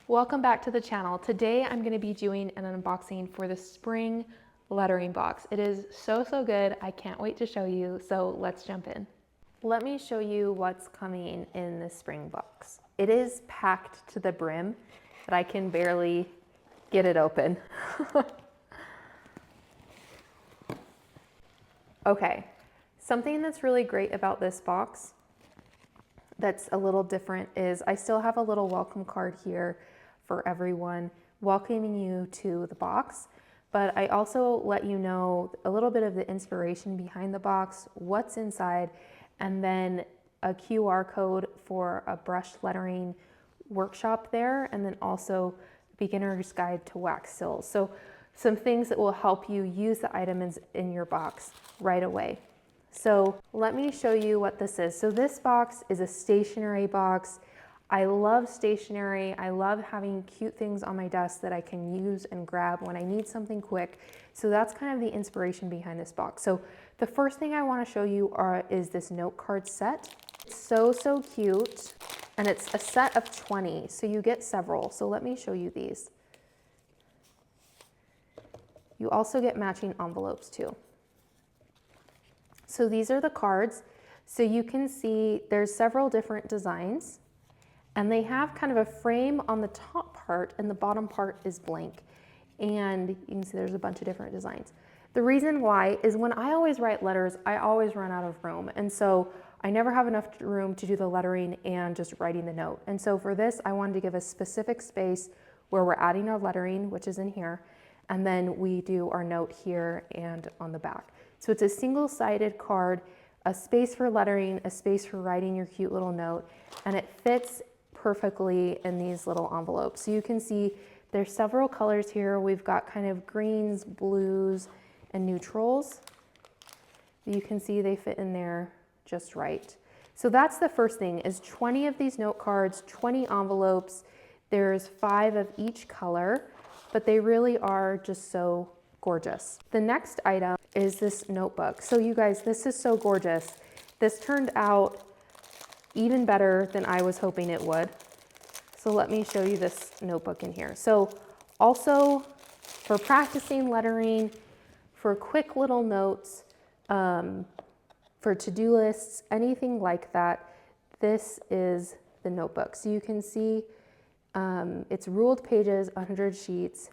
Welcome back to the channel. Today I'm going to be doing an unboxing for the spring lettering box. It is so good. I can't wait to show you, so let's jump in. Let me show you what's coming in the spring box. It is packed to the brim, but I can barely get it open. Okay, something that's really great about this box that's a little different is I still have a little welcome card here for everyone welcoming you to the box, but I also let you know a little bit of the inspiration behind the box, what's inside, and then a QR code for a brush lettering workshop there, and then also beginner's guide to wax sills. So some things that will help you use the items in your box right away. So let me show you what this is. So this box is a stationery box. I love stationery. I love having cute things on my desk that I can use and grab when I need something quick. So that's kind of the inspiration behind this box. So the first thing I want to show you is this note card set. It's so cute, and it's a set of 20, so you get several. So let me show you these. You also get matching envelopes too. So these are the cards. So you can see there's several different designs, and they have kind of a frame on the top part, and the bottom part is blank. And you can see there's a bunch of different designs. The reason why is when I always write letters, I always run out of room. And so I never have enough room to do the lettering and just writing the note. And so for this, I wanted to give a specific space where we're adding our lettering, which is in here, and then we do our note here and on the back. So it's a single-sided card, a space for lettering, a space for writing your cute little note, and it fits perfectly in these little envelopes. So you can see there's several colors here. We've got kind of greens, blues, and neutrals. You can see they fit in there just right. So that's the first thing, is 20 of these note cards, 20 envelopes. There's 5 of each color, but they really are just so gorgeous. The next item is this notebook. So you guys, this is so gorgeous. This turned out even better than I was hoping it would. So let me show you this notebook in here. So also for practicing lettering, for quick little notes, for to-do lists, anything like that, this is the notebook. So you can see it's ruled pages, 100 sheets,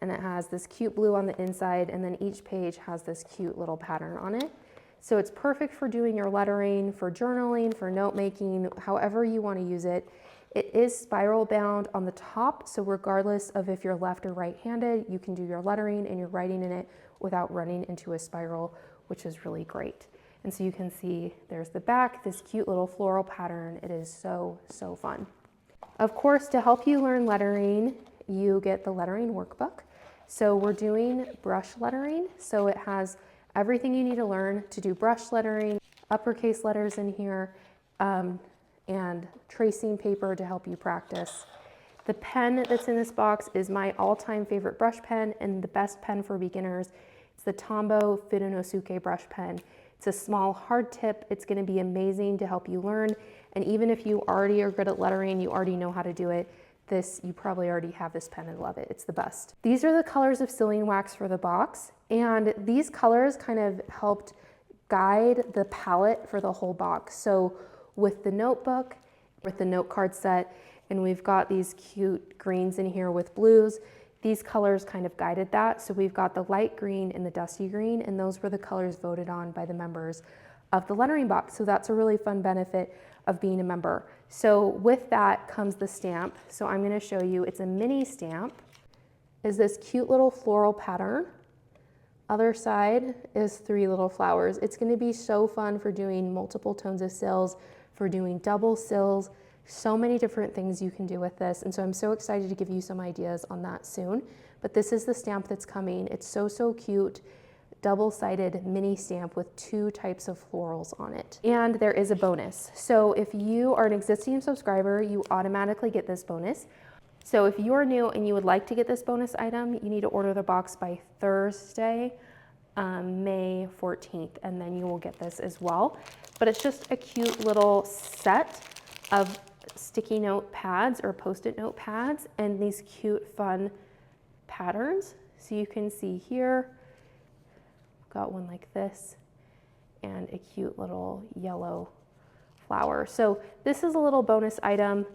and it has this cute blue on the inside, and then each page has this cute little pattern on it. So it's perfect for doing your lettering, for journaling, for note making, however you want to use it. It is spiral bound on the top, so regardless of if you're left or right-handed, you can do your lettering and your writing in it without running into a spiral, which is really great. And so you can see there's the back, this cute little floral pattern. It is so fun. Of course, to help you learn lettering, you get the lettering workbook. So we're doing brush lettering. So it has everything you need to learn to do brush lettering, uppercase letters in here, and tracing paper to help you practice. The pen that's in this box is my all-time favorite brush pen and the best pen for beginners. It's the Tombow Fudenosuke brush pen. It's a small hard tip. It's going to be amazing to help you learn. And even if you already are good at lettering, you already know how to do it, you probably already have this pen and love it. It's the best. These are the colors of sealing wax for the box. And these colors kind of helped guide the palette for the whole box. So with the notebook, with the note card set, and we've got these cute greens in here with blues, these colors kind of guided that. So we've got the light green and the dusty green, and those were the colors voted on by the members of the lettering box. So that's a really fun benefit of being a member. So with that comes the stamp. So I'm going to show you, it's a mini stamp. Is this cute little floral pattern. Other side is 3 little flowers. It's going to be so fun for doing multiple tones of sills, for doing double sills, so many different things you can do with this. And so I'm so excited to give you some ideas on that soon. But this is the stamp that's coming. It's so cute. Double-sided mini stamp with 2 types of florals on it. And there is a bonus. So if you are an existing subscriber, you automatically get this bonus. So if you're new and you would like to get this bonus item, you need to order the box by Thursday, May 14th, and then you will get this as well. But it's just a cute little set of sticky note pads or post-it note pads and these cute, fun patterns. So you can see here, got one like this and a cute little yellow flower. So this is a little bonus item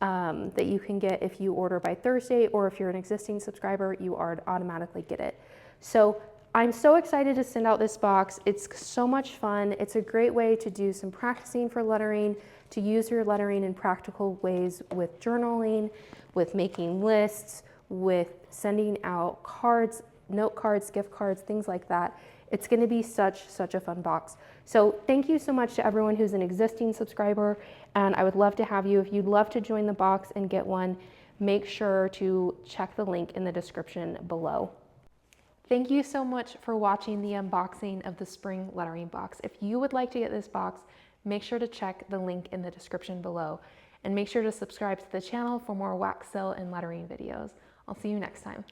that you can get if you order by Thursday, or if you're an existing subscriber, you automatically get it. So I'm so excited to send out this box. It's so much fun. It's a great way to do some practicing for lettering, to use your lettering in practical ways with journaling, with making lists, with sending out cards, note cards, gift cards, things like that. It's going to be such a fun box. So thank you so much to everyone who's an existing subscriber, and I would love to have you. If you'd love to join the box and get one, make sure to check the link in the description below. Thank you so much for watching the unboxing of the spring lettering box. If you would like to get this box, make sure to check the link in the description below, and make sure to subscribe to the channel for more wax seal and lettering videos. I'll see you next time.